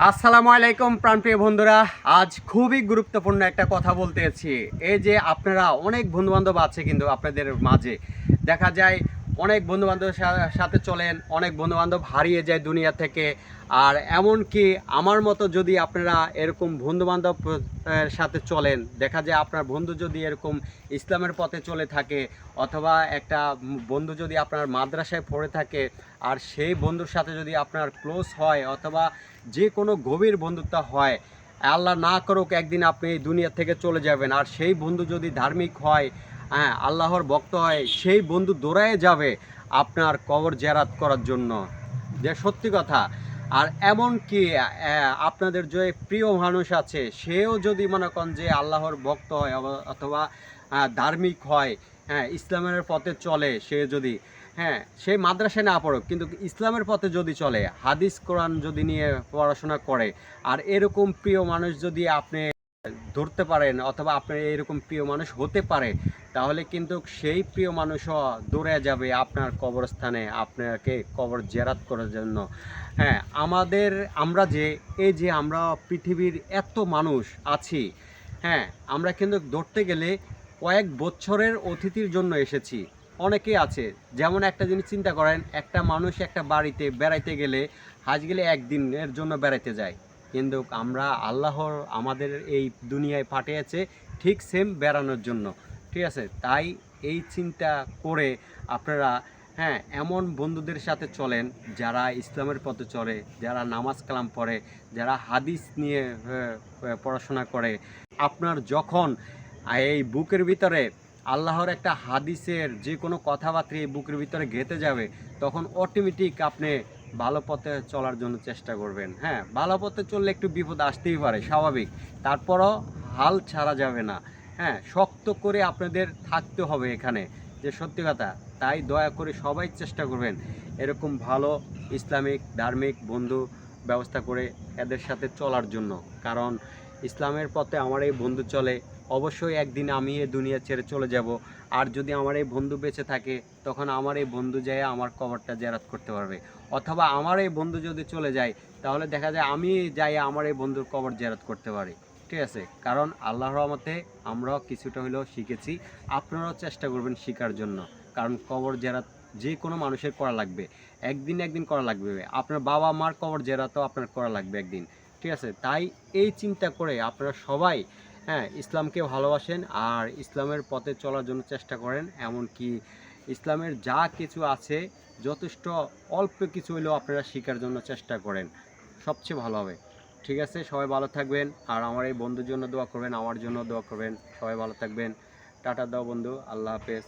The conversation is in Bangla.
আসসালামু আলাইকুম প্রাণপ্রিয় বন্ধুরা। আজ খুবই গুরুত্বপূর্ণ একটা কথা বলতে যাচ্ছি। এই যে আপনারা অনেক বন্ধুবান্ধব আছে কিন্তু আপনাদের মাঝে দেখা যায় অনেক বন্ধুবান্ধবের সাথে চলেন, অনেক বন্ধুবান্ধব হারিয়ে যায় দুনিয়া থেকে। আর এমনকি আমার মতো যদি আপনারা এরকম বন্ধুবান্ধব সাথে চলেন, দেখা যায় আপনার বন্ধু যদি এরকম ইসলামের পথে চলে থাকে, অথবা একটা বন্ধু যদি আপনার মাদ্রাসায় পড়ে থাকে, আর সেই বন্ধুর সাথে যদি আপনার ক্লোজ হয় অথবা যে কোনো গভীর বন্ধুত্ব হয়, আল্লাহ না করুক একদিন আপনি এই দুনিয়া থেকে চলে যাবেন, আর সেই বন্ধু যদি ধার্মিক হয়, হ্যাঁ, আল্লাহর ভক্ত হয়, সেই বন্ধু দৌড়ায় যাবে আপনার কবর জিয়ারত করার জন্য, যে সত্যি কথা। আর এমন কি আপনাদের যে প্রিয় মানুষ আছে, সেও যদি মনে করেন যে আল্লাহর ভক্ত হয় অথবা ধার্মিক হয়, হ্যাঁ, ইসলামের পথে চলে, সে যদি, হ্যাঁ, সে মাদ্রাসায় না পড়ুক কিন্তু ইসলামের পথে যদি চলে, হাদিস কোরআন যদি নিয়ে পড়াশোনা করে, আর এরকম প্রিয় মানুষ যদি আপনি ধরতে পারেন অথবা আপনার এরকম প্রিয় মানুষ হতে পারে, তাহলে কিন্তু সেই প্রিয় মানুষও দৌড়ে যাবে আপনার কবরস্থানে আপনাকে কবর জিয়ারত করার জন্য। হ্যাঁ, আমরা যে এই যে আমরা পৃথিবীর এত মানুষ আছি, হ্যাঁ, আমরা কিন্তু ধরতে গেলে কয়েক বছরের অতিথির জন্য এসেছি। অনেকেই আছে, যেমন একটা জিনিস চিন্তা করেন, একটা মানুষ একটা বাড়িতে বেড়াইতে গেলে আজ গেলে একদিনের জন্য বেড়াইতে যায়, কিন্তু আমরা আল্লাহর আমাদের এই দুনিয়ায় পাঠিয়েছে ঠিক সেম বেড়ানোর জন্য। ঠিক আছে, তাই এই চিন্তা করে আপনারা, হ্যাঁ, এমন বন্ধুদের সাথে চলেন যারা ইসলামের পথে চলে, যারা নামাজ কালাম পড়ে, যারা হাদিস নিয়ে পড়াশোনা করে। আপনার যখন এই বুকের ভিতরে আল্লাহর একটা হাদিসের যে কোনো কথাবার্তা এই বুকের ভিতরে গেঁথে যাবে, তখন অটোমেটিক আপনি ভালো পথে চলার জন্য চেষ্টা করবেন। হ্যাঁ, ভালো পথে চললে একটু বিপদ আসতেই পারে, স্বাভাবিক, তারপরও হাল ছাড়া যাবে না। হ্যাঁ, শক্ত করে আপনাদের থাকতে হবে এখানে, যে সত্যি কথা। তাই দয়া করে সবাই চেষ্টা করবেন এরকম ভালো ইসলামিক ধার্মিক বন্ধু ব্যবস্থা করে এদের সাথে চলার জন্য। কারণ ইসলামের পথে আমার এই বন্ধু চলে, অবশ্যই একদিন আমি এই দুনিয়া ছেড়ে চলে যাব। আর যদি আমার এই বন্ধু বেঁচে থাকে, তখন আমার এই বন্ধু যেয়ে আমার কবরটা জিয়ারত করতে পারবে। অথবা আমার এই বন্ধু যদি চলে যায়, তাহলে দেখা যায় আমি যাই আমার এই বন্ধুর কবর জিয়ারত করতে পারি। ঠিক আছে, কারণ আল্লাহর রহমতে আমরাও কিছুটা হলেও শিখেছি, আপনারাও চেষ্টা করবেন শেখার জন্য। কারণ কবর জিয়ারত যে কোনো মানুষের করা লাগবে, একদিন করা লাগবে। আপনার বাবা মার কবর জিয়ারতও আপনার করা লাগবে একদিন। ঠিক আছে, তাই এই চিন্তা করে আপনারা সবাই, হ্যাঁ, ইসলামকে ভালোবাসেন আর ইসলামের পথে চলার জন্য চেষ্টা করেন। এমনকি ইসলামের যা কিছু আছে যথেষ্ট অল্প কিছু হলেও আপনারা শেখার জন্য চেষ্টা করেন, সবচেয়ে ভালো হবে। ঠিক আছে, সবাই ভালো থাকবেন, আর আমার এই বন্ধুর জন্য দোয়া করবেন, আমার জন্য দোয়া করবেন। সবাই ভালো থাকবেন। টাটা দাও বন্ধু, আল্লাহ হাফেজ।